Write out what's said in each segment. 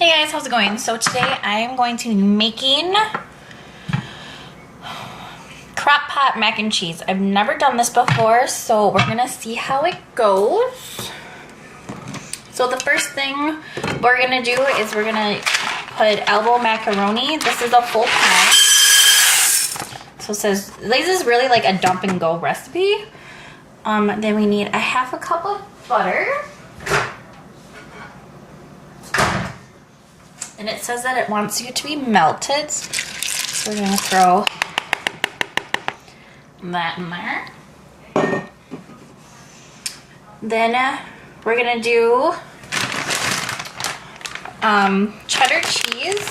Hey guys, how's it going? So today I am going to be making crock pot mac and cheese. I've never done this before, so we're gonna see how it goes. So the first thing we're gonna do is we're gonna put elbow macaroni. This is a full pound. So it says, this is really like a dump and go recipe. Then we need a half a cup of butter. And it says that it wants you to be melted. So we're gonna throw that in there. Then we're gonna do cheddar cheese.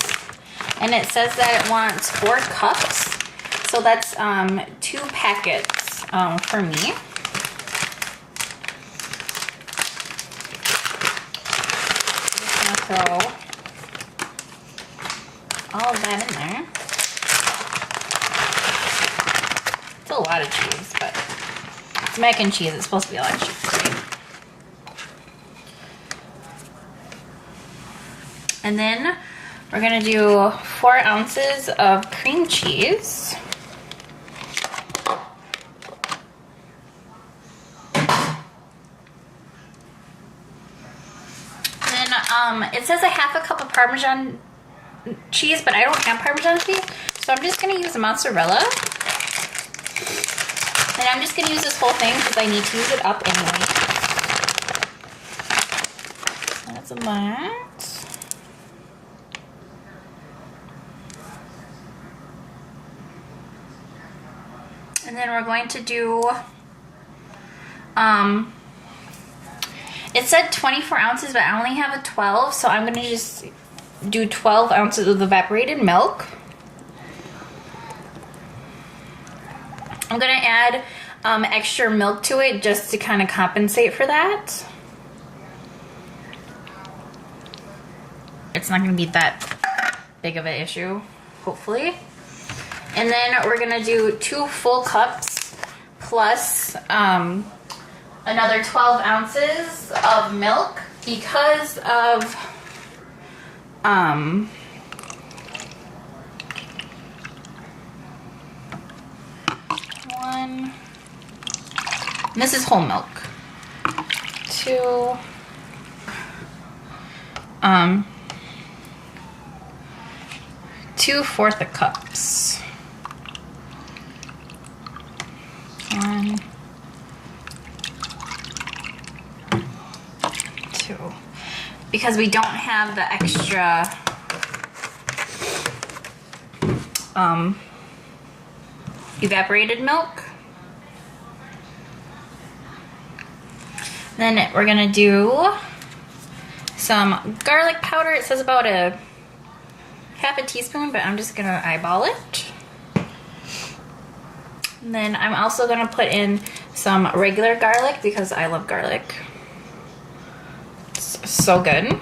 And it says that it wants 4 cups. So that's 2 packets for me. I'm just gonna throw all of that in there. It's a lot of cheese, but it's mac and cheese. It's supposed to be a lot of cheese, right? And then we're gonna do 4 ounces of cream cheese. Then it says a half a cup of Parmesan cheese, but I don't have Parmesan cheese, so I'm just gonna use mozzarella. And I'm just gonna use this whole thing because I need to use it up anyway. That's a lot. And then we're going to do, it said 24 ounces, but I only have a 12, so I'm gonna just do 12 ounces of evaporated milk. I'm gonna add extra milk to it just to kind of compensate for that. It's not gonna be that big of an issue, hopefully. And then we're gonna do 2 full cups plus another 12 ounces of milk because of one, this is whole milk, 2, 2/4 cups, 1, 2, because we don't have the extra evaporated milk. Then we're gonna do some garlic powder. It says about a half a teaspoon, but I'm just gonna eyeball it. And then I'm also gonna put in some regular garlic because I love garlic. It's so good.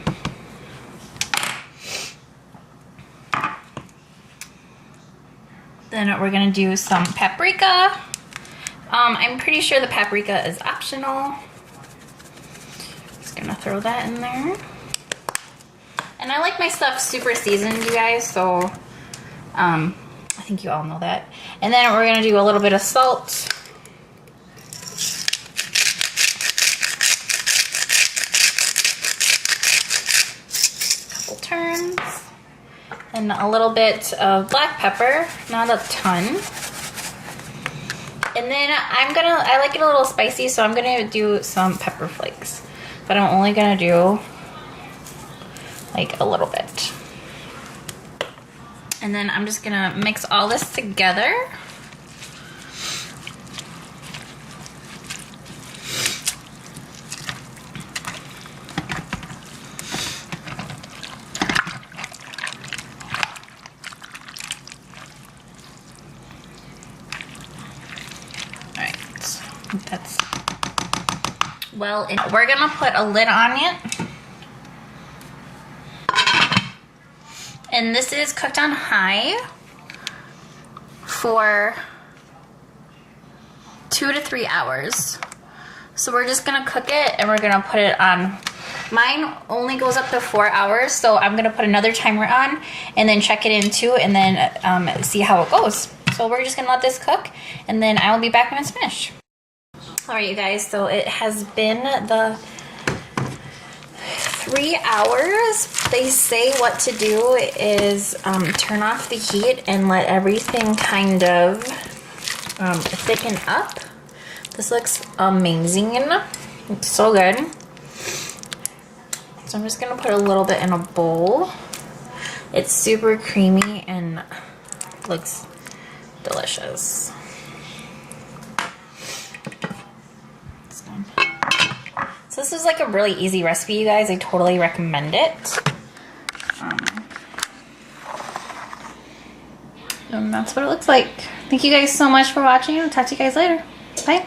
Then we're gonna do some paprika. I'm pretty sure the paprika is optional. Just gonna throw that in there. And I like my stuff super seasoned, you guys, so I think you all know that. And then we're gonna do a little bit of salt. Couple turns. And a little bit of black pepper, not a ton. And then I like it a little spicy, so I'm gonna do some pepper flakes. But I'm only gonna do like a little bit. And then I'm just gonna mix all this together. That's well, we're gonna put a lid on it, and this is cooked on high for 2 to 3 hours. So we're just gonna cook it and we're gonna put it on Mine only goes up to 4 hours, so I'm gonna put another timer on and then check it in too, and then see how it goes. So we're just gonna let this cook, and then I will be back when it's finished. All right, you guys, so it has been the 3 hours. They say what to do is turn off the heat and let everything kind of thicken up. This looks amazing. It's so good. So I'm just gonna put a little bit in a bowl. It's super creamy and looks delicious. So this is like a really easy recipe, you guys. I totally recommend it. And that's what it looks like. Thank you guys so much for watching. I'll talk to you guys later. Bye.